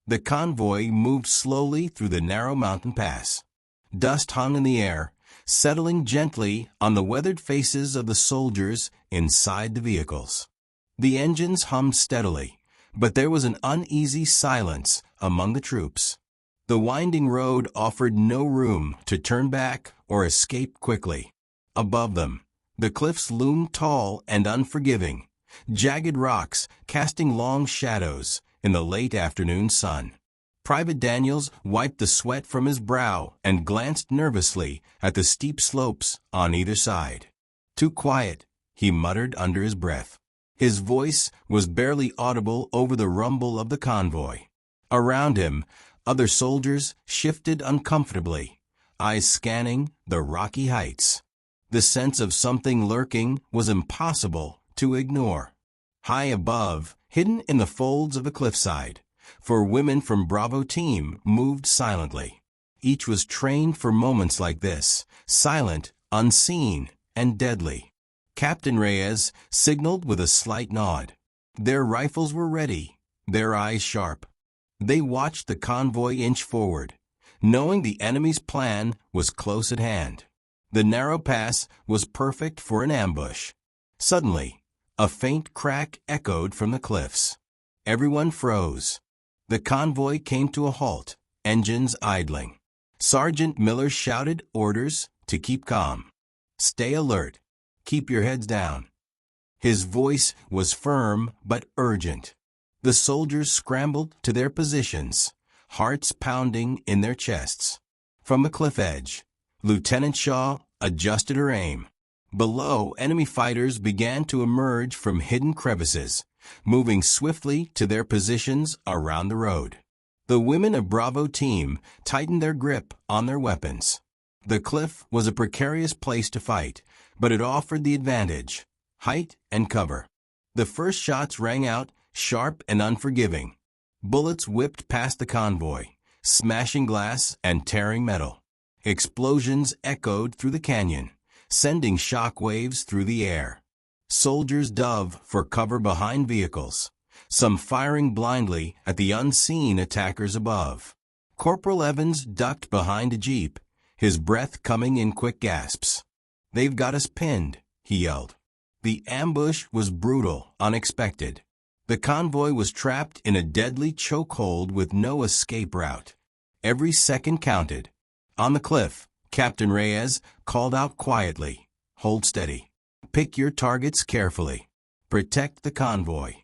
The convoy moved slowly through the narrow mountain pass. Dust hung in the air, settling gently on the weathered faces of the soldiers inside the vehicles. The engines hummed steadily, but there was an uneasy silence among the troops. The winding road offered no room to turn back or escape quickly. Above them, the cliffs loomed tall and unforgiving, jagged rocks casting long shadows in the late afternoon sun. Private Daniels wiped the sweat from his brow and glanced nervously at the steep slopes on either side. "Too quiet," he muttered under his breath. His voice was barely audible over the rumble of the convoy. Around him, other soldiers shifted uncomfortably, eyes scanning the rocky heights. The sense of something lurking was impossible to ignore. High above, hidden in the folds of a cliffside, 4 women from Bravo team moved silently. Each was trained for moments like this, silent, unseen, and deadly. Captain Reyes signaled with a slight nod. Their rifles were ready, their eyes sharp. They watched the convoy inch forward, knowing the enemy's plan was close at hand. The narrow pass was perfect for an ambush. Suddenly, a faint crack echoed from the cliffs. Everyone froze. The convoy came to a halt, engines idling. Sergeant Miller shouted orders to keep calm. "Stay alert. Keep your heads down." His voice was firm but urgent. The soldiers scrambled to their positions, hearts pounding in their chests. From the cliff edge, Lieutenant Shaw adjusted her aim. Below, enemy fighters began to emerge from hidden crevices, moving swiftly to their positions around the road. The women of Bravo team tightened their grip on their weapons. The cliff was a precarious place to fight, but it offered the advantage: height and cover. The first shots rang out, sharp and unforgiving. Bullets whipped past the convoy, smashing glass and tearing metal. Explosions echoed through the canyon, sending shock waves through the air. Soldiers dove for cover behind vehicles, some firing blindly at the unseen attackers above. Corporal Evans ducked behind a jeep, his breath coming in quick gasps. "They've got us pinned," he yelled. The ambush was brutal, unexpected. The convoy was trapped in a deadly chokehold with no escape route. Every second counted. On the cliff, Captain Reyes called out quietly, "Hold steady. Pick your targets carefully. Protect the convoy."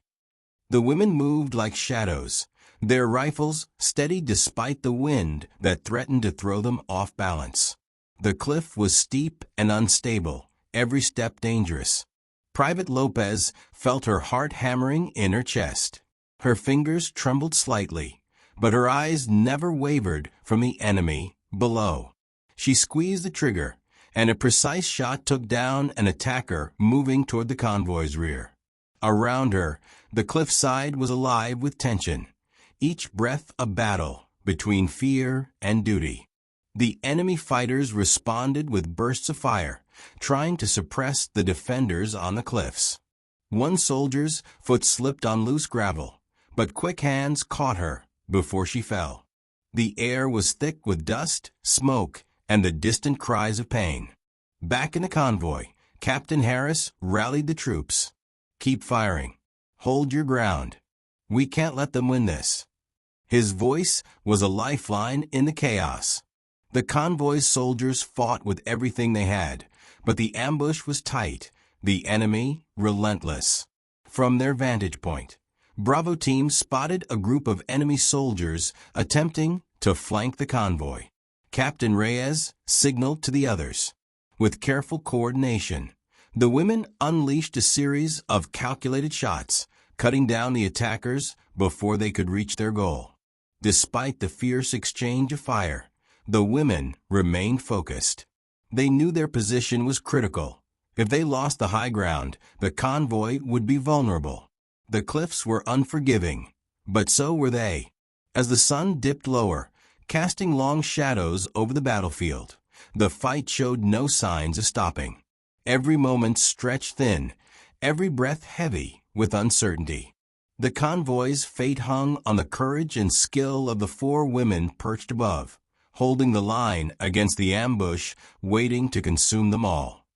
The women moved like shadows, their rifles steady despite the wind that threatened to throw them off balance. The cliff was steep and unstable, every step dangerous. Private Lopez felt her heart hammering in her chest. Her fingers trembled slightly, but her eyes never wavered from the enemy below. She squeezed the trigger, and a precise shot took down an attacker moving toward the convoy's rear. Around her, the cliffside was alive with tension, each breath a battle between fear and duty. The enemy fighters responded with bursts of fire, trying to suppress the defenders on the cliffs. One soldier's foot slipped on loose gravel, but quick hands caught her before she fell. The air was thick with dust, smoke, and the distant cries of pain. Back in the convoy, Captain Harris rallied the troops. "Keep firing. Hold your ground. We can't let them win this." His voice was a lifeline in the chaos. The convoy's soldiers fought with everything they had, but the ambush was tight, the enemy relentless. From their vantage point, Bravo team spotted a group of enemy soldiers attempting to flank the convoy. Captain Reyes signaled to the others. With careful coordination, the women unleashed a series of calculated shots, cutting down the attackers before they could reach their goal. Despite the fierce exchange of fire, the women remained focused. They knew their position was critical. If they lost the high ground, the convoy would be vulnerable. The cliffs were unforgiving, but so were they. As the sun dipped lower, casting long shadows over the battlefield, the fight showed no signs of stopping. Every moment stretched thin, every breath heavy with uncertainty. The convoy's fate hung on the courage and skill of the 4 women perched above, holding the line against the ambush waiting to consume them all.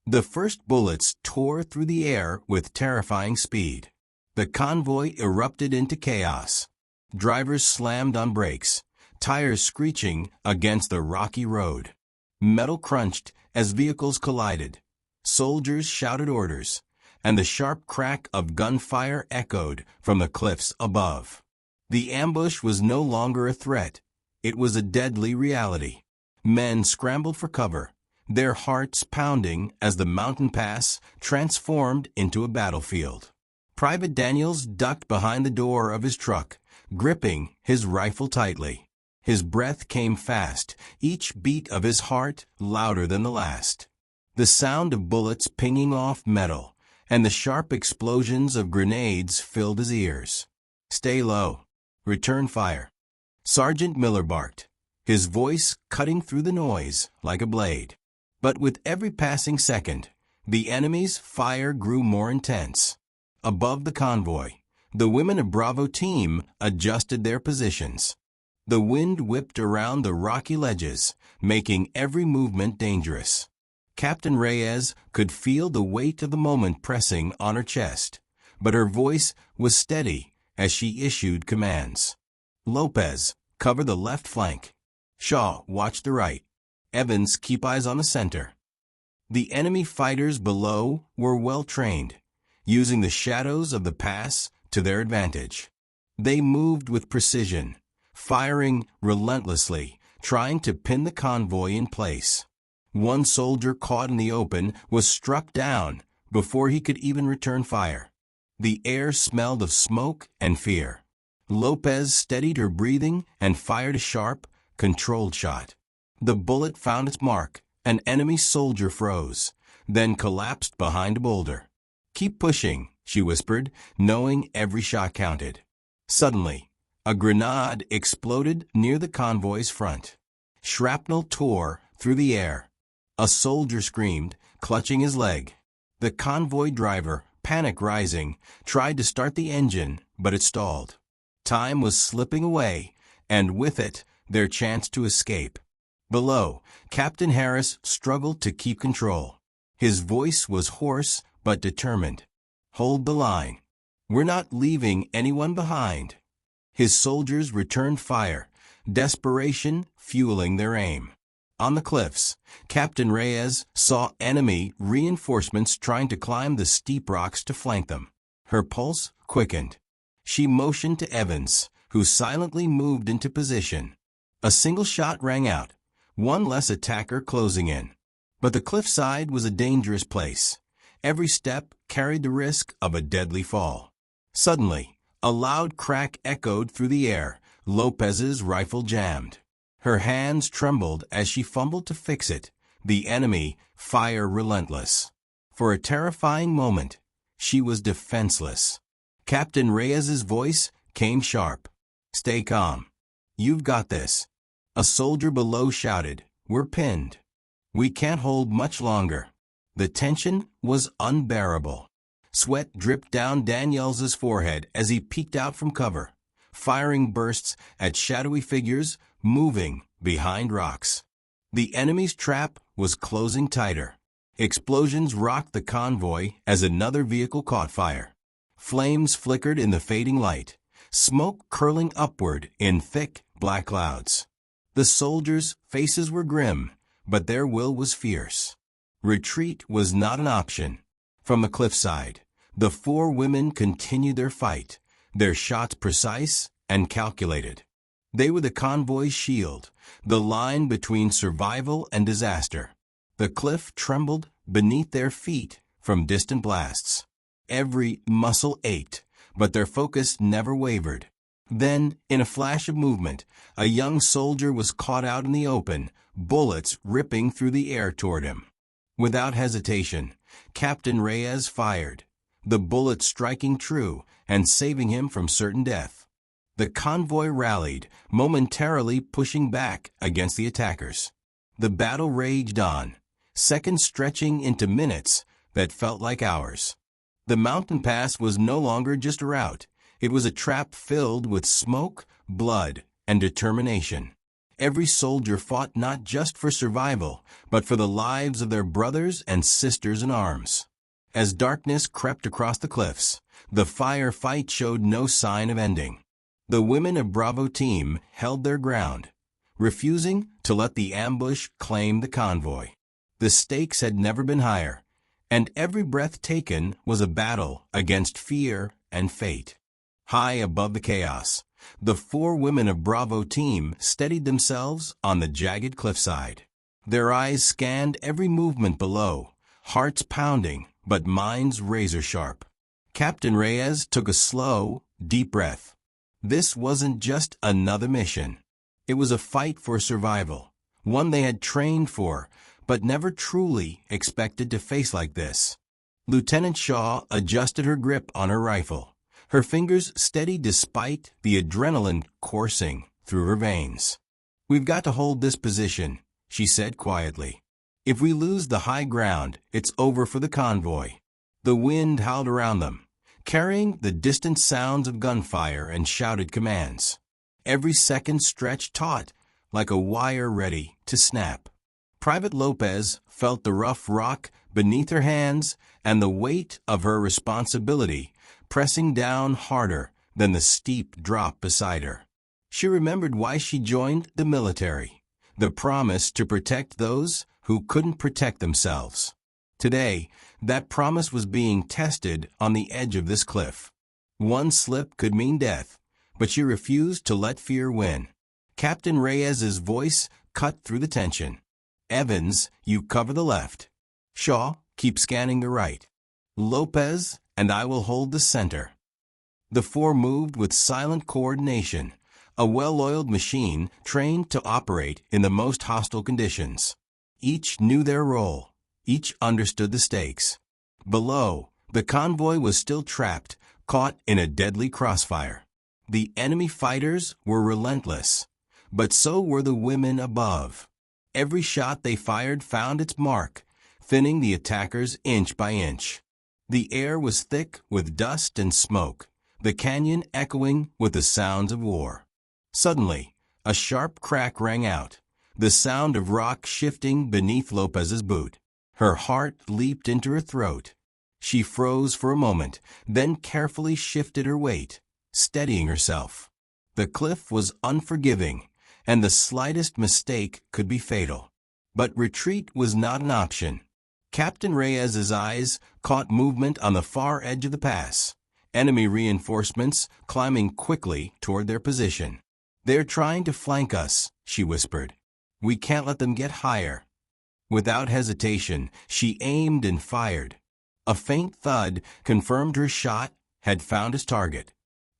The first bullets tore through the air with terrifying speed. The convoy erupted into chaos. Drivers slammed on brakes, tires screeching against the rocky road. Metal crunched as vehicles collided. Soldiers shouted orders, and the sharp crack of gunfire echoed from the cliffs above. The ambush was no longer a threat. It was a deadly reality. Men scrambled for cover, their hearts pounding as the mountain pass transformed into a battlefield. Private Daniels ducked behind the door of his truck, gripping his rifle tightly. His breath came fast, each beat of his heart louder than the last. The sound of bullets pinging off metal and the sharp explosions of grenades filled his ears. "Stay low. Return fire," Sergeant Miller barked, his voice cutting through the noise like a blade. But with every passing second, the enemy's fire grew more intense. Above the convoy, the women of Bravo Team adjusted their positions. The wind whipped around the rocky ledges, making every movement dangerous. Captain Reyes could feel the weight of the moment pressing on her chest, but her voice was steady as she issued commands. "Lopez, cover the left flank. Shaw, watch the right. Evans, keep eyes on the center." The enemy fighters below were well trained, using the shadows of the pass to their advantage. They moved with precision, firing relentlessly, trying to pin the convoy in place. One soldier caught in the open was struck down before he could even return fire. The air smelled of smoke and fear. Lopez steadied her breathing and fired a sharp, controlled shot. The bullet found its mark. An enemy soldier froze, then collapsed behind a boulder. "Keep pushing," she whispered, knowing every shot counted. Suddenly, a grenade exploded near the convoy's front. Shrapnel tore through the air. A soldier screamed, clutching his leg. The convoy driver, panic rising, tried to start the engine, but it stalled. Time was slipping away, and with it, their chance to escape. Below, Captain Harris struggled to keep control. His voice was hoarse but determined. "Hold the line. We're not leaving anyone behind." His soldiers returned fire, desperation fueling their aim. On the cliffs, Captain Reyes saw enemy reinforcements trying to climb the steep rocks to flank them. Her pulse quickened. She motioned to Evans, who silently moved into position. A single shot rang out, one less attacker closing in. But the cliffside was a dangerous place. Every step carried the risk of a deadly fall. Suddenly, a loud crack echoed through the air. Lopez's rifle jammed. Her hands trembled as she fumbled to fix it, the enemy fire relentless. For a terrifying moment, she was defenseless. Captain Reyes's voice came sharp. "Stay calm. You've got this." A soldier below shouted, "We're pinned. We can't hold much longer." The tension was unbearable. Sweat dripped down Daniels's forehead as he peeked out from cover, firing bursts at shadowy figures moving behind rocks. The enemy's trap was closing tighter. Explosions rocked the convoy as another vehicle caught fire. Flames flickered in the fading light, smoke curling upward in thick black clouds. The soldiers' faces were grim, but their will was fierce. Retreat was not an option. From the cliffside, the 4 women continued their fight, their shots precise and calculated. They were the convoy's shield, the line between survival and disaster. The cliff trembled beneath their feet from distant blasts. Every muscle ached, but their focus never wavered. Then, in a flash of movement, a young soldier was caught out in the open, bullets ripping through the air toward him. Without hesitation, Captain Reyes fired, the bullet striking true and saving him from certain death. The convoy rallied, momentarily pushing back against the attackers. The battle raged on, seconds stretching into minutes that felt like hours. The mountain pass was no longer just a route. It was a trap filled with smoke, blood, and determination. Every soldier fought not just for survival, but for the lives of their brothers and sisters in arms. As darkness crept across the cliffs, the firefight showed no sign of ending. The women of Bravo Team held their ground, refusing to let the ambush claim the convoy. The stakes had never been higher, and every breath taken was a battle against fear and fate. High above the chaos, the 4 women of Bravo Team steadied themselves on the jagged cliffside. Their eyes scanned every movement below, hearts pounding, but minds razor-sharp. Captain Reyes took a slow, deep breath. This wasn't just another mission. It was a fight for survival, one they had trained for, but never truly expected to face like this. Lieutenant Shaw adjusted her grip on her rifle, her fingers steady despite the adrenaline coursing through her veins. "We've got to hold this position," she said quietly. "If we lose the high ground, it's over for the convoy." The wind howled around them, carrying the distant sounds of gunfire and shouted commands. Every second stretched taut, like a wire ready to snap. Private Lopez felt the rough rock beneath her hands and the weight of her responsibility pressing down harder than the steep drop beside her. She remembered why she joined the military, the promise to protect those who couldn't protect themselves. Today, that promise was being tested on the edge of this cliff. One slip could mean death, but she refused to let fear win. Captain Reyes's voice cut through the tension. "Evans, you cover the left. Shaw, keep scanning the right. Lopez and I will hold the center." The 4 moved with silent coordination, a well-oiled machine trained to operate in the most hostile conditions. Each knew their role. Each understood the stakes. Below, the convoy was still trapped, caught in a deadly crossfire. The enemy fighters were relentless, but so were the women above. Every shot they fired found its mark, thinning the attackers inch by inch. The air was thick with dust and smoke, the canyon echoing with the sounds of war. Suddenly, a sharp crack rang out, the sound of rock shifting beneath Lopez's boot. Her heart leaped into her throat. She froze for a moment, then carefully shifted her weight, steadying herself. The cliff was unforgiving, and the slightest mistake could be fatal. But retreat was not an option. Captain Reyes's eyes caught movement on the far edge of the pass, enemy reinforcements climbing quickly toward their position. "They're trying to flank us," she whispered. "We can't let them get higher." Without hesitation, she aimed and fired. A faint thud confirmed her shot had found its target.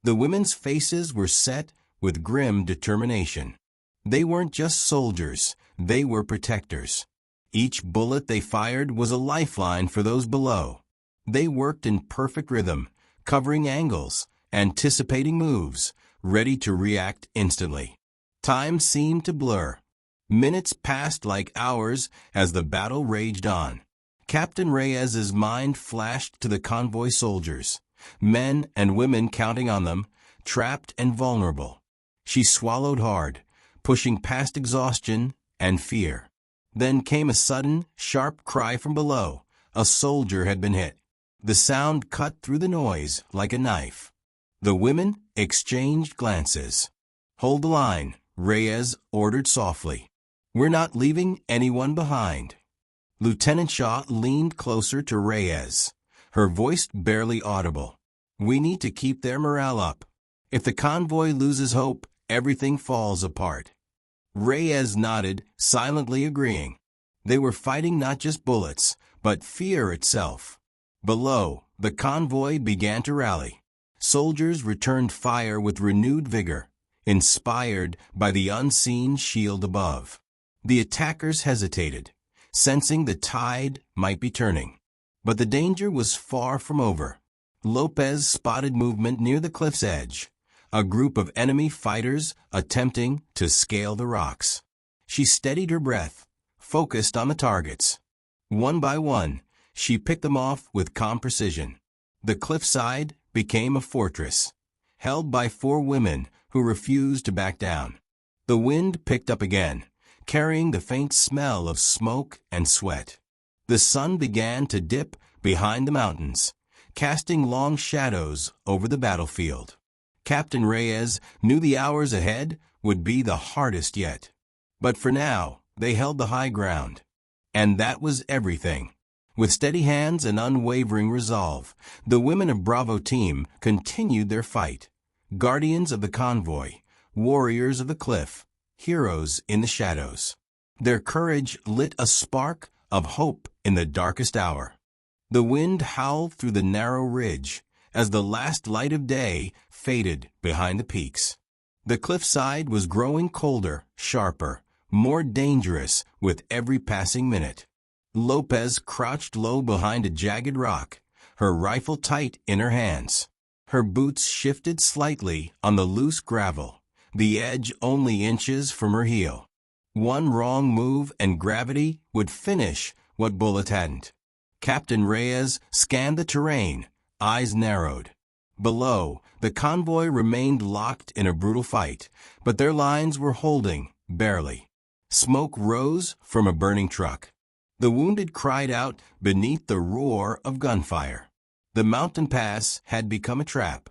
The women's faces were set with grim determination. They weren't just soldiers, they were protectors. Each bullet they fired was a lifeline for those below. They worked in perfect rhythm, covering angles, anticipating moves, ready to react instantly. Time seemed to blur. Minutes passed like hours as the battle raged on. Captain Reyes's mind flashed to the convoy soldiers, men and women counting on them, trapped and vulnerable. She swallowed hard, pushing past exhaustion and fear. Then came a sudden, sharp cry from below. A soldier had been hit. The sound cut through the noise like a knife. The women exchanged glances. "Hold the line," Reyes ordered softly. "We're not leaving anyone behind." Lieutenant Shaw leaned closer to Reyes, her voice barely audible. "We need to keep their morale up. If the convoy loses hope, everything falls apart." Reyes nodded, silently agreeing. They were fighting not just bullets, but fear itself. Below, the convoy began to rally. Soldiers returned fire with renewed vigor, inspired by the unseen shield above. The attackers hesitated, sensing the tide might be turning. But the danger was far from over. Lopez spotted movement near the cliff's edge, a group of enemy fighters attempting to scale the rocks. She steadied her breath, focused on the targets. One by one, she picked them off with calm precision. The cliffside became a fortress, held by 4 women who refused to back down. The wind picked up again, carrying the faint smell of smoke and sweat. The sun began to dip behind the mountains, casting long shadows over the battlefield. Captain Reyes knew the hours ahead would be the hardest yet. But for now, they held the high ground. And that was everything. With steady hands and unwavering resolve, the women of Bravo Team continued their fight. Guardians of the convoy, warriors of the cliff, heroes in the shadows. Their courage lit a spark of hope in the darkest hour. The wind howled through the narrow ridge as the last light of day faded behind the peaks. The cliffside was growing colder, sharper, more dangerous with every passing minute. Lopez crouched low behind a jagged rock, her rifle tight in her hands. Her boots shifted slightly on the loose gravel, the edge only inches from her heel. One wrong move and gravity would finish what bullets hadn't. Captain Reyes scanned the terrain, eyes narrowed. Below, the convoy remained locked in a brutal fight, but their lines were holding, barely. Smoke rose from a burning truck. The wounded cried out beneath the roar of gunfire. The mountain pass had become a trap,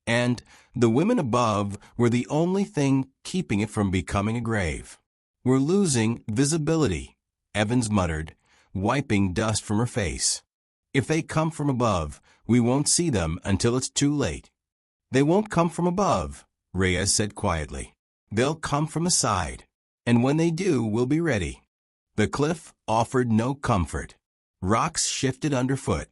and the women above were the only thing keeping it from becoming a grave. "We're losing visibility," Evans muttered, wiping dust from her face. "If they come from above, we won't see them until it's too late." "They won't come from above," Reyes said quietly. "They'll come from the side, and when they do, we'll be ready." The cliff offered no comfort. Rocks shifted underfoot.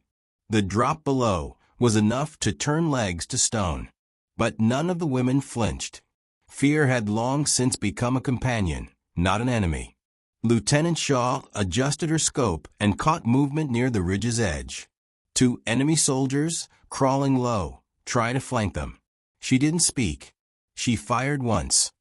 The drop below was enough to turn legs to stone. But none of the women flinched. Fear had long since become a companion, not an enemy. Lieutenant Shaw adjusted her scope and caught movement near the ridge's edge. 2 enemy soldiers, crawling low, tried to flank them. She didn't speak. She fired once.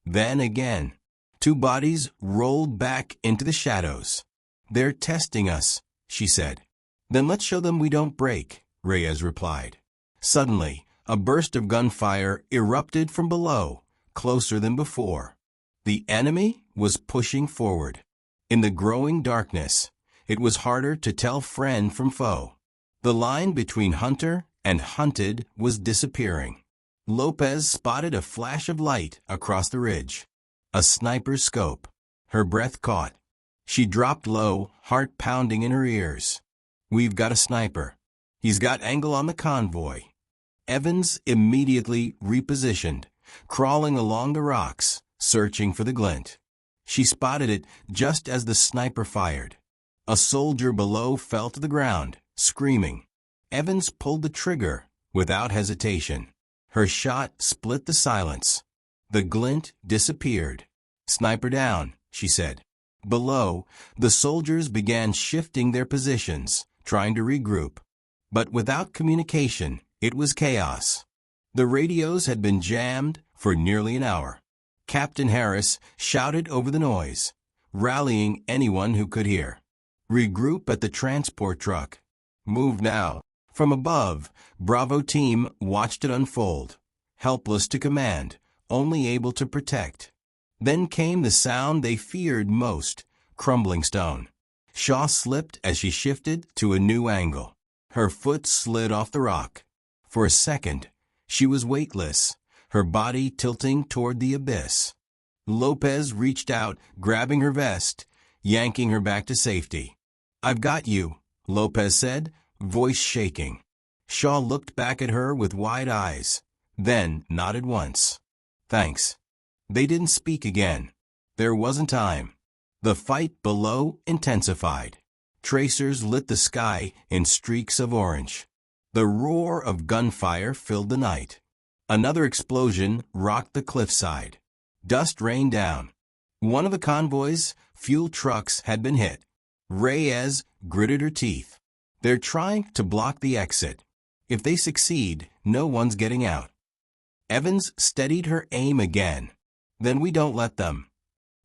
Then again. 2 bodies rolled back into the shadows. "They're testing us," she said. "Then let's show them we don't break," Reyes replied. Suddenly, a burst of gunfire erupted from below, closer than before. The enemy was pushing forward. In the growing darkness, it was harder to tell friend from foe. The line between hunter and hunted was disappearing. Lopez spotted a flash of light across the ridge. A sniper's scope. Her breath caught. She dropped low, heart pounding in her ears. "We've got a sniper. He's got angle on the convoy." Evans immediately repositioned, crawling along the rocks, searching for the glint. She spotted it just as the sniper fired. A soldier below fell to the ground, screaming. Evans pulled the trigger without hesitation. Her shot split the silence. The glint disappeared. "Sniper down," she said. Below, the soldiers began shifting their positions, trying to regroup. But without communication, it was chaos. The radios had been jammed for nearly an hour. Captain Harris shouted over the noise, rallying anyone who could hear. "Regroup at the transport truck. Move now." From above, Bravo Team watched it unfold, helpless to command, only able to protect. Then came the sound they feared most, crumbling stone. Shaw slipped as she shifted to a new angle. Her foot slid off the rock. For a second, she was weightless, her body tilting toward the abyss. Lopez reached out, grabbing her vest, yanking her back to safety. "I've got you," Lopez said, voice shaking. Shaw looked back at her with wide eyes, then nodded once. "Thanks." They didn't speak again. There wasn't time. The fight below intensified. Tracers lit the sky in streaks of orange. The roar of gunfire filled the night. Another explosion rocked the cliffside. Dust rained down. One of the convoy's fuel trucks had been hit. Reyes gritted her teeth. "They're trying to block the exit. If they succeed, no one's getting out." Evans steadied her aim again. "Then we don't let them."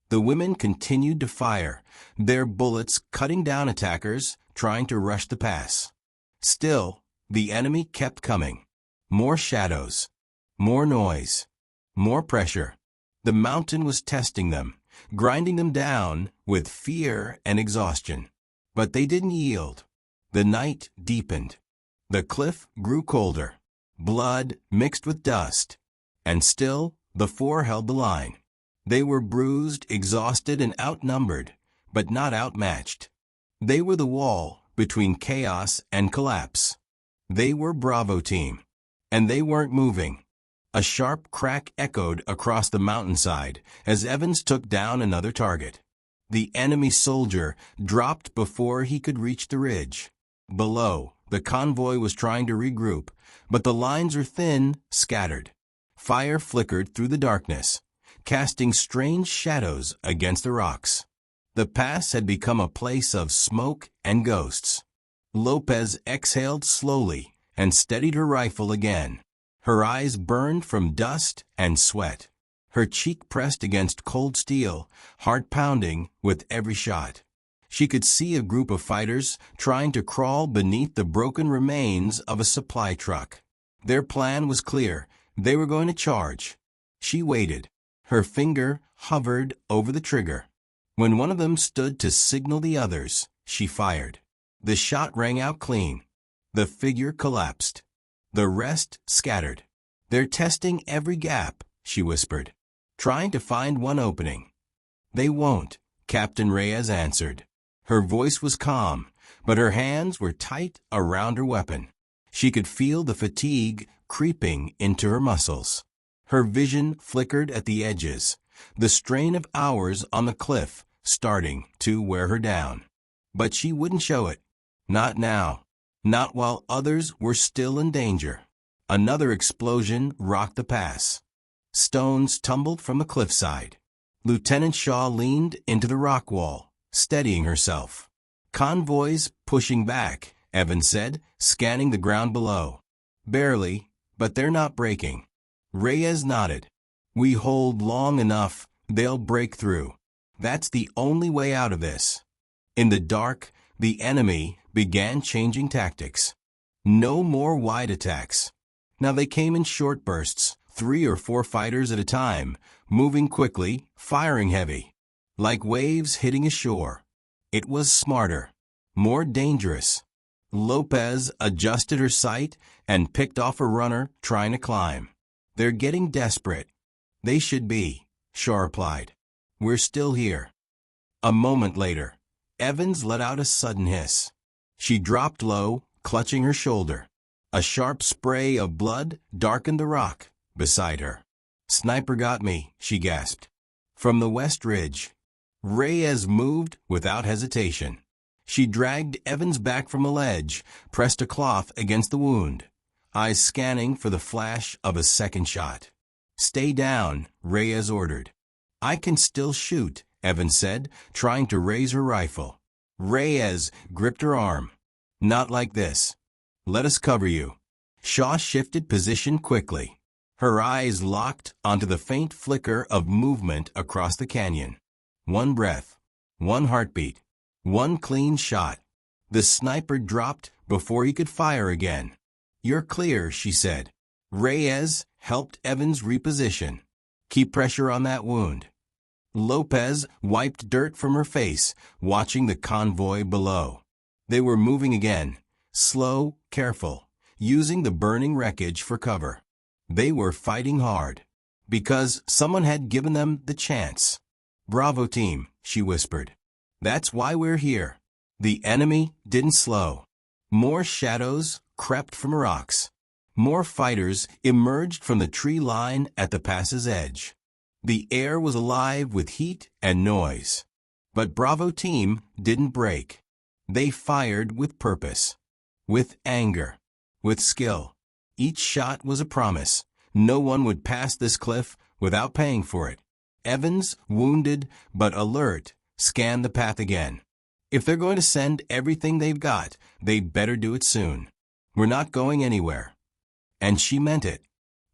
The women continued to fire, their bullets cutting down attackers trying to rush the pass. Still, the enemy kept coming. More shadows. More noise. More pressure. The mountain was testing them, grinding them down with fear and exhaustion. But they didn't yield. The night deepened. The cliff grew colder. Blood mixed with dust. And still, the four held the line. They were bruised, exhausted, and outnumbered, but not outmatched. They were the wall between chaos and collapse. They were Bravo Team. And they weren't moving. A sharp crack echoed across the mountainside as Evans took down another target. The enemy soldier dropped before he could reach the ridge. Below, the convoy was trying to regroup, but the lines were thin, scattered. Fire flickered through the darkness, casting strange shadows against the rocks. The pass had become a place of smoke and ghosts. Lopez exhaled slowly and steadied her rifle again. Her eyes burned from dust and sweat. Her cheek pressed against cold steel, heart pounding with every shot. She could see a group of fighters trying to crawl beneath the broken remains of a supply truck. Their plan was clear. They were going to charge. She waited. Her finger hovered over the trigger. When one of them stood to signal the others, she fired. The shot rang out clean. The figure collapsed. The rest scattered. "They're testing every gap," she whispered, trying to find one opening. "They won't," Captain Reyes answered. Her voice was calm, but her hands were tight around her weapon. She could feel the fatigue creeping into her muscles. Her vision flickered at the edges, the strain of hours on the cliff starting to wear her down. But she wouldn't show it. Not now. Not while others were still in danger. Another explosion rocked the pass. Stones tumbled from the cliffside. Lieutenant Shaw leaned into the rock wall, steadying herself. "Convoys pushing back," Evans said, scanning the ground below. "Barely, but they're not breaking." Reyes nodded. "We hold long enough, they'll break through. That's the only way out of this." In the dark, the enemy began changing tactics. No more wide attacks. Now they came in short bursts, 3 or 4 fighters at a time, moving quickly, firing heavy. Like waves hitting a shore. It was smarter. More dangerous. Lopez adjusted her sight and picked off a runner trying to climb. "They're getting desperate." "They should be," Shaw replied. "We're still here." A moment later, Evans let out a sudden hiss. She dropped low, clutching her shoulder. A sharp spray of blood darkened the rock beside her. "Sniper got me," she gasped. From the west ridge. Reyes moved without hesitation. She dragged Evans back from the ledge, pressed a cloth against the wound, eyes scanning for the flash of a second shot. "Stay down," Reyes ordered. "I can still shoot," Evans said, trying to raise her rifle. Reyes gripped her arm. "Not like this. Let us cover you." Shaw shifted position quickly. Her eyes locked onto the faint flicker of movement across the canyon. One breath. One heartbeat. One clean shot. The sniper dropped before he could fire again. "You're clear," she said. Reyes helped Evans reposition. "Keep pressure on that wound." Lopez wiped dirt from her face, watching the convoy below. They were moving again, slow, careful, using the burning wreckage for cover. They were fighting hard, because someone had given them the chance. "Bravo Team," she whispered. "That's why we're here." The enemy didn't slow. More shadows crept from rocks. More fighters emerged from the tree line at the pass's edge. The air was alive with heat and noise. But Bravo Team didn't break. They fired with purpose, with anger, with skill. Each shot was a promise. No one would pass this cliff without paying for it. Evans, wounded but alert, scanned the path again. If they're going to send everything they've got, they'd better do it soon. "We're not going anywhere." And she meant it.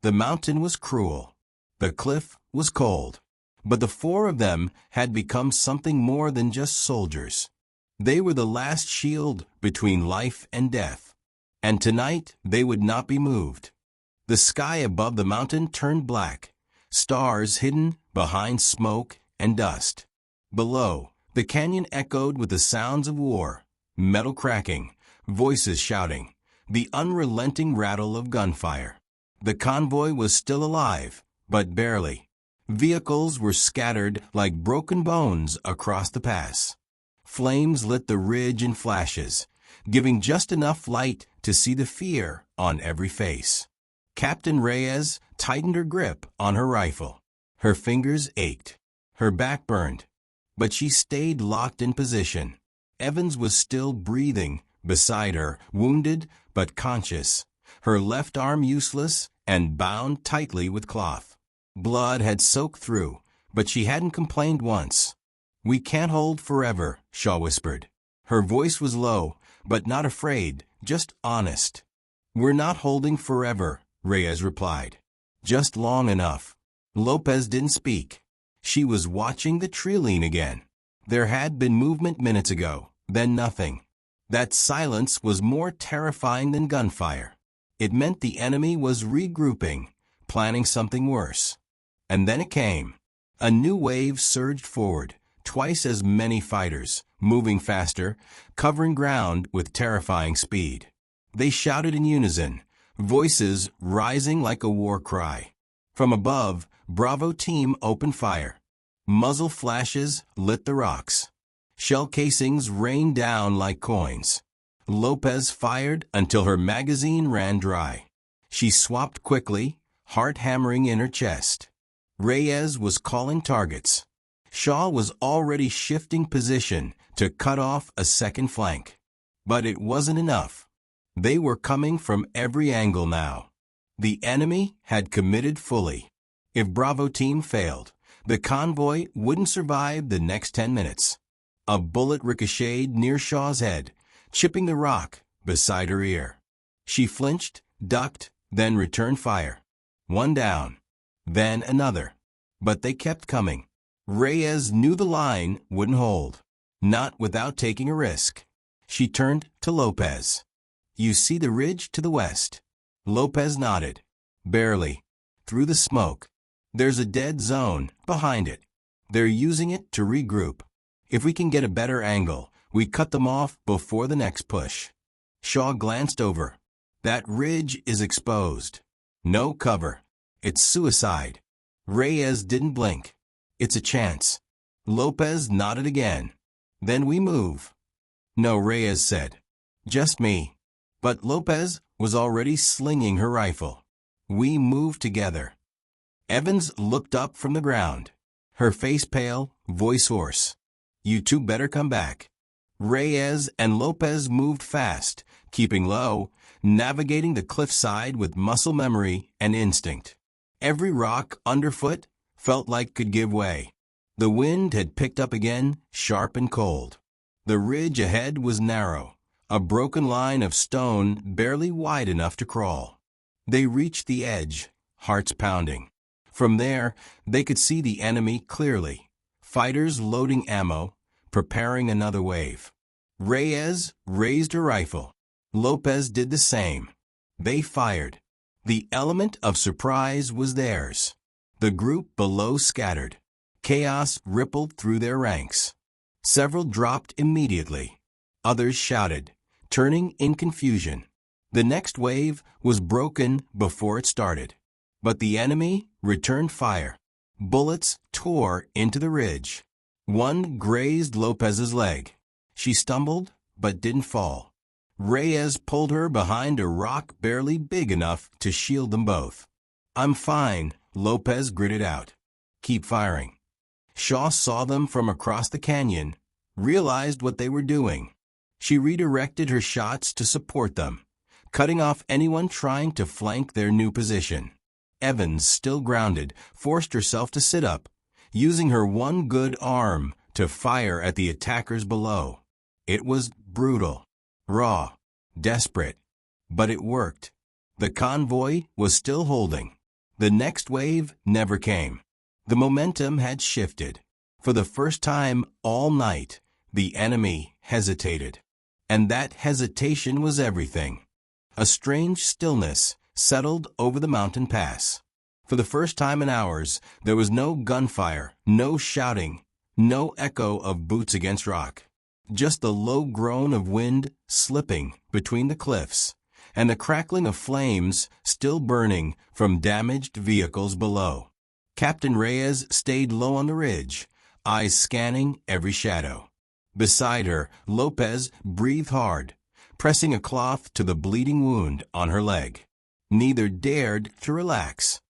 The mountain was cruel. The cliff was cold. But the four of them had become something more than just soldiers. They were the last shield between life and death. And tonight they would not be moved. The sky above the mountain turned black, stars hidden behind smoke and dust. Below, the canyon echoed with the sounds of war, metal cracking, voices shouting, the unrelenting rattle of gunfire. The convoy was still alive, but barely. Vehicles were scattered like broken bones across the pass. Flames lit the ridge in flashes, giving just enough light to see the fear on every face. Captain Reyes tightened her grip on her rifle. Her fingers ached. Her back burned. But she stayed locked in position. Evans was still breathing beside her, wounded but conscious, her left arm useless and bound tightly with cloth. Blood had soaked through, but she hadn't complained once. "We can't hold forever," Shaw whispered. Her voice was low, but not afraid, just honest. "We're not holding forever," Reyes replied. "Just long enough." Lopez didn't speak. She was watching the tree lean again. There had been movement minutes ago, then nothing. That silence was more terrifying than gunfire. It meant the enemy was regrouping, planning something worse. And then it came. A new wave surged forward, twice as many fighters, moving faster, covering ground with terrifying speed. They shouted in unison, voices rising like a war cry. From above, Bravo Team opened fire. Muzzle flashes lit the rocks. Shell casings rained down like coins. Lopez fired until her magazine ran dry. She swapped quickly, heart hammering in her chest. Reyes was calling targets. Shaw was already shifting position to cut off a second flank. But it wasn't enough. They were coming from every angle now. The enemy had committed fully. If Bravo Team failed, the convoy wouldn't survive the next 10 minutes. A bullet ricocheted near Shaw's head, chipping the rock beside her ear. She flinched, ducked, then returned fire. One down, then another. But they kept coming. Reyes knew the line wouldn't hold. Not without taking a risk. She turned to Lopez. "You see the ridge to the west?" Lopez nodded. "Barely. Through the smoke. There's a dead zone behind it. They're using it to regroup. If we can get a better angle, we cut them off before the next push." Shaw glanced over. "That ridge is exposed. No cover. It's suicide." Reyes didn't blink. "It's a chance." Lopez nodded again. "Then we move." "No," Reyes said. "Just me." But Lopez was already slinging her rifle. "We move together." Evans looked up from the ground. Her face pale, voice hoarse. "You two better come back." Reyes and Lopez moved fast, keeping low, navigating the cliffside with muscle memory and instinct. Every rock underfoot felt like could give way. The wind had picked up again, sharp and cold. The ridge ahead was narrow, a broken line of stone barely wide enough to crawl. They reached the edge, hearts pounding. From there, they could see the enemy clearly. Fighters loading ammo, preparing another wave. Reyes raised her rifle. Lopez did the same. They fired. The element of surprise was theirs. The group below scattered. Chaos rippled through their ranks. Several dropped immediately. Others shouted, turning in confusion. The next wave was broken before it started. But the enemy returned fire. Bullets tore into the ridge. One grazed Lopez's leg. She stumbled, but didn't fall. Reyes pulled her behind a rock barely big enough to shield them both. "I'm fine," Lopez gritted out. "Keep firing." Shaw saw them from across the canyon, realized what they were doing. She redirected her shots to support them, cutting off anyone trying to flank their new position. Evans, still grounded, forced herself to sit up, using her one good arm to fire at the attackers below. It was brutal, raw, desperate, but it worked. The convoy was still holding. The next wave never came. The momentum had shifted. For the first time all night, the enemy hesitated. And that hesitation was everything. A strange stillness settled over the mountain pass. For the first time in hours, there was no gunfire, no shouting, no echo of boots against rock. Just the low groan of wind slipping between the cliffs, and the crackling of flames still burning from damaged vehicles below. Captain Reyes stayed low on the ridge, eyes scanning every shadow. Beside her, Lopez breathed hard, pressing a cloth to the bleeding wound on her leg. Neither dared to relax.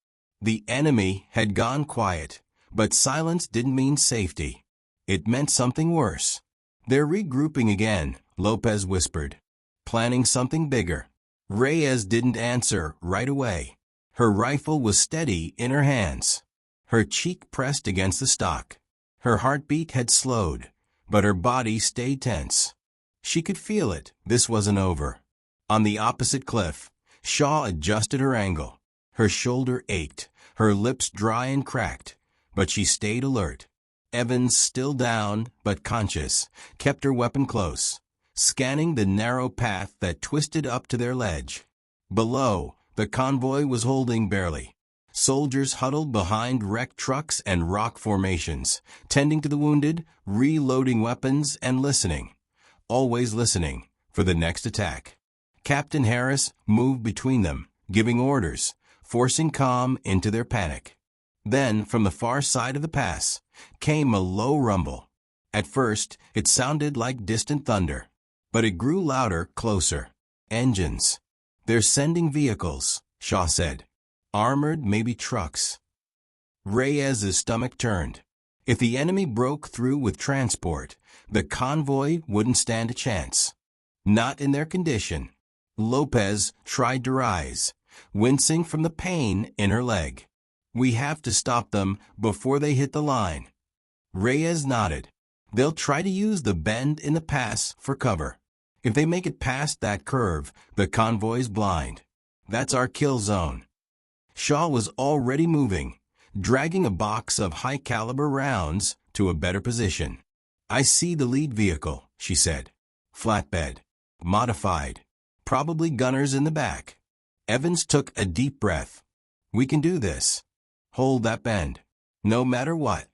The enemy had gone quiet, but silence didn't mean safety. It meant something worse. "They're regrouping again," Lopez whispered, "planning something bigger." Reyes didn't answer right away. Her rifle was steady in her hands, her cheek pressed against the stock. Her heartbeat had slowed, but her body stayed tense. She could feel it. This wasn't over. On the opposite cliff, Shaw adjusted her angle. Her shoulder ached, her lips dry and cracked, but she stayed alert. Evans, still down but conscious, kept her weapon close, scanning the narrow path that twisted up to their ledge. Below, the convoy was holding barely. Soldiers huddled behind wrecked trucks and rock formations, tending to the wounded, reloading weapons, and listening. Always listening for the next attack. Captain Harris moved between them, giving orders, forcing calm into their panic. Then, from the far side of the pass, came a low rumble. At first, it sounded like distant thunder, but it grew louder, closer. "Engines. They're sending vehicles," Shaw said. "Armored, maybe trucks." Reyes's stomach turned. If the enemy broke through with transport, the convoy wouldn't stand a chance. Not in their condition. Lopez tried to rise, wincing from the pain in her leg. "We have to stop them before they hit the line." Reyes nodded. "They'll try to use the bend in the pass for cover. If they make it past that curve, the convoy's blind. That's our kill zone." Shaw was already moving, dragging a box of high-caliber rounds to a better position. "I see the lead vehicle," she said. "Flatbed. Modified. Probably gunners in the back." Evans took a deep breath. "We can do this. Hold that bend. No matter what."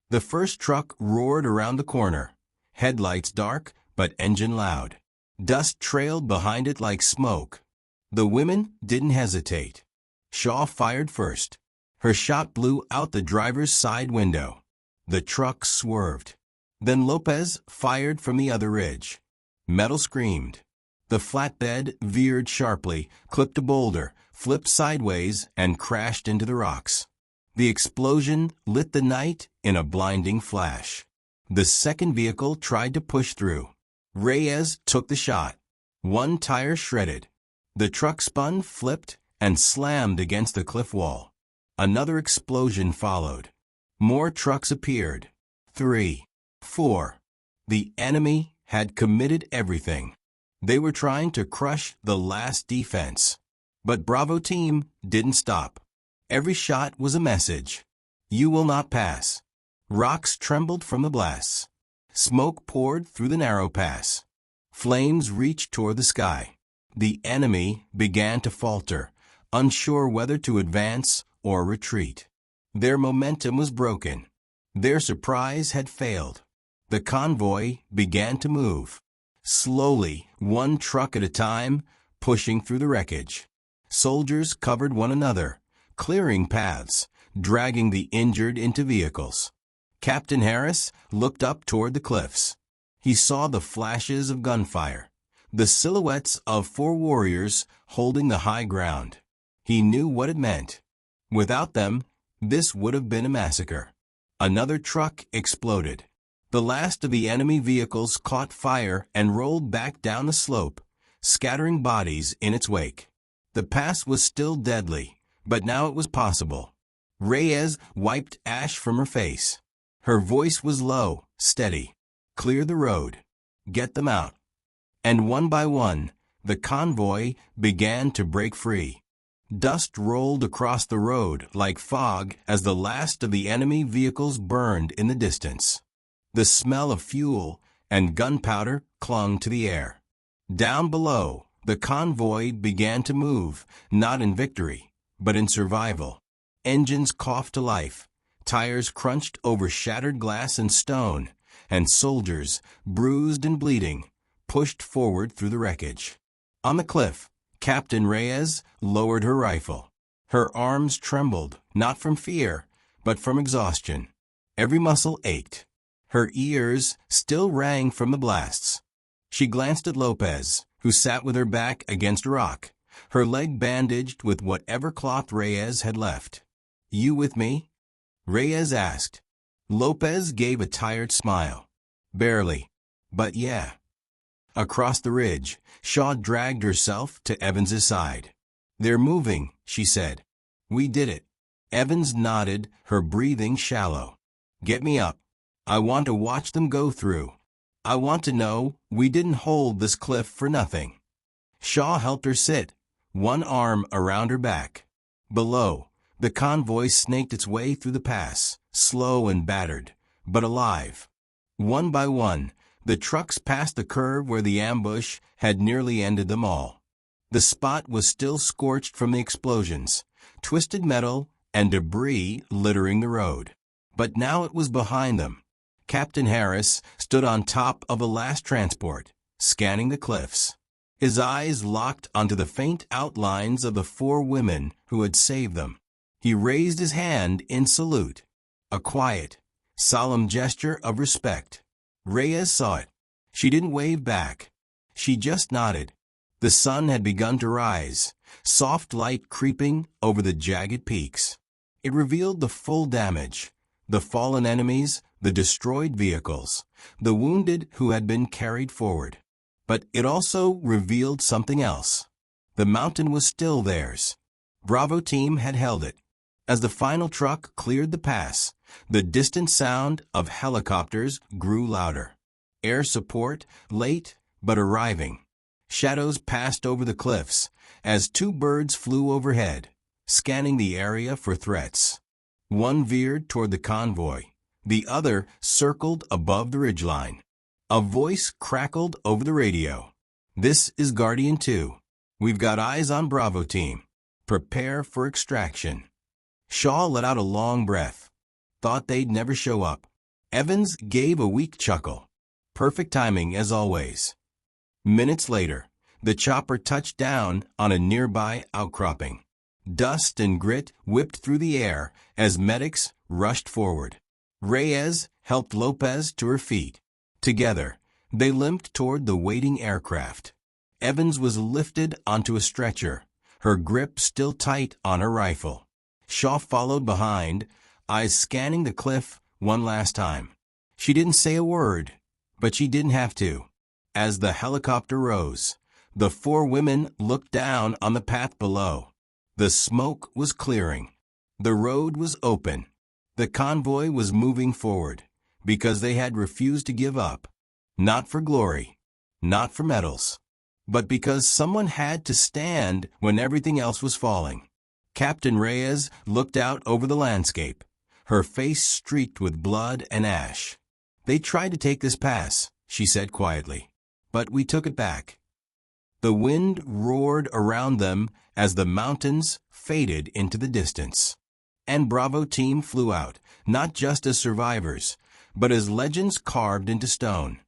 The first truck roared around the corner, headlights dark but engine loud. Dust trailed behind it like smoke. The women didn't hesitate. Shaw fired first. Her shot blew out the driver's side window. The truck swerved. Then Lopez fired from the other ridge. Metal screamed. The flatbed veered sharply, clipped a boulder, flipped sideways, and crashed into the rocks. The explosion lit the night in a blinding flash. The second vehicle tried to push through. Reyes took the shot. One tire shredded. The truck spun, flipped, and slammed against the cliff wall. Another explosion followed. More trucks appeared. 3, 4. The enemy had committed everything. They were trying to crush the last defense. But Bravo Team didn't stop. Every shot was a message. "You will not pass." Rocks trembled from the blasts. Smoke poured through the narrow pass. Flames reached toward the sky. The enemy began to falter, unsure whether to advance or retreat. Their momentum was broken. Their surprise had failed. The convoy began to move. Slowly, one truck at a time, pushing through the wreckage. Soldiers covered one another, clearing paths, dragging the injured into vehicles. Captain Harris looked up toward the cliffs. He saw the flashes of gunfire, the silhouettes of 4 warriors holding the high ground. He knew what it meant. Without them, this would have been a massacre. Another truck exploded. The last of the enemy vehicles caught fire and rolled back down the slope, scattering bodies in its wake. The pass was still deadly, but now it was possible. Reyes wiped ash from her face. Her voice was low, steady. "Clear the road. Get them out." And one by one, the convoy began to break free. Dust rolled across the road like fog as the last of the enemy vehicles burned in the distance. The smell of fuel and gunpowder clung to the air. Down below, The convoy began to move, not in victory, but in survival. Engines coughed to life, tires crunched over shattered glass and stone, and soldiers, bruised and bleeding, pushed forward through the wreckage. On the cliff, Captain Reyes lowered her rifle. Her arms trembled, not from fear, but from exhaustion. Every muscle ached. Her ears still rang from the blasts. She glanced at Lopez, who sat with her back against a rock, her leg bandaged with whatever cloth Reyes had left. "You with me?" Reyes asked. Lopez gave a tired smile. "Barely, but yeah." Across the ridge, Shaw dragged herself to Evans's side. "They're moving," she said. "We did it." Evans nodded, her breathing shallow. "Get me up. I want to watch them go through. I want to know we didn't hold this cliff for nothing." Shaw helped her sit, one arm around her back. Below, the convoy snaked its way through the pass, slow and battered, but alive. One by one, the trucks passed the curve where the ambush had nearly ended them all. The spot was still scorched from the explosions, twisted metal and debris littering the road. But now it was behind them. Captain Harris stood on top of a last transport, scanning the cliffs. His eyes locked onto the faint outlines of the 4 women who had saved them. He raised his hand in salute, a quiet, solemn gesture of respect. Reyes saw it. She didn't wave back. She just nodded. The sun had begun to rise, soft light creeping over the jagged peaks. It revealed the full damage, the fallen enemies, the destroyed vehicles, the wounded who had been carried forward. But it also revealed something else. The mountain was still theirs. Bravo team had held it. As the final truck cleared the pass, the distant sound of helicopters grew louder. Air support, late but arriving. Shadows passed over the cliffs as 2 birds flew overhead, scanning the area for threats. One veered toward the convoy. The other circled above the ridgeline. A voice crackled over the radio. "This is Guardian 2. We've got eyes on Bravo team. Prepare for extraction." Shaw let out a long breath. Thought they'd never show up. Evans gave a weak chuckle. Perfect timing as always. Minutes later, the chopper touched down on a nearby outcropping. Dust and grit whipped through the air as medics rushed forward. Reyes helped Lopez to her feet. Together, they limped toward the waiting aircraft. Evans was lifted onto a stretcher, her grip still tight on her rifle. Shaw followed behind, eyes scanning the cliff one last time. She didn't say a word, but she didn't have to. As the helicopter rose, the 4 women looked down on the path below. The smoke was clearing. The road was open. The convoy was moving forward because they had refused to give up. Not for glory, not for medals, but because someone had to stand when everything else was falling. Captain Reyes looked out over the landscape, her face streaked with blood and ash. "They tried to take this pass," she said quietly, "but we took it back." The wind roared around them as the mountains faded into the distance. And Bravo team flew out, not just as survivors, but as legends carved into stone.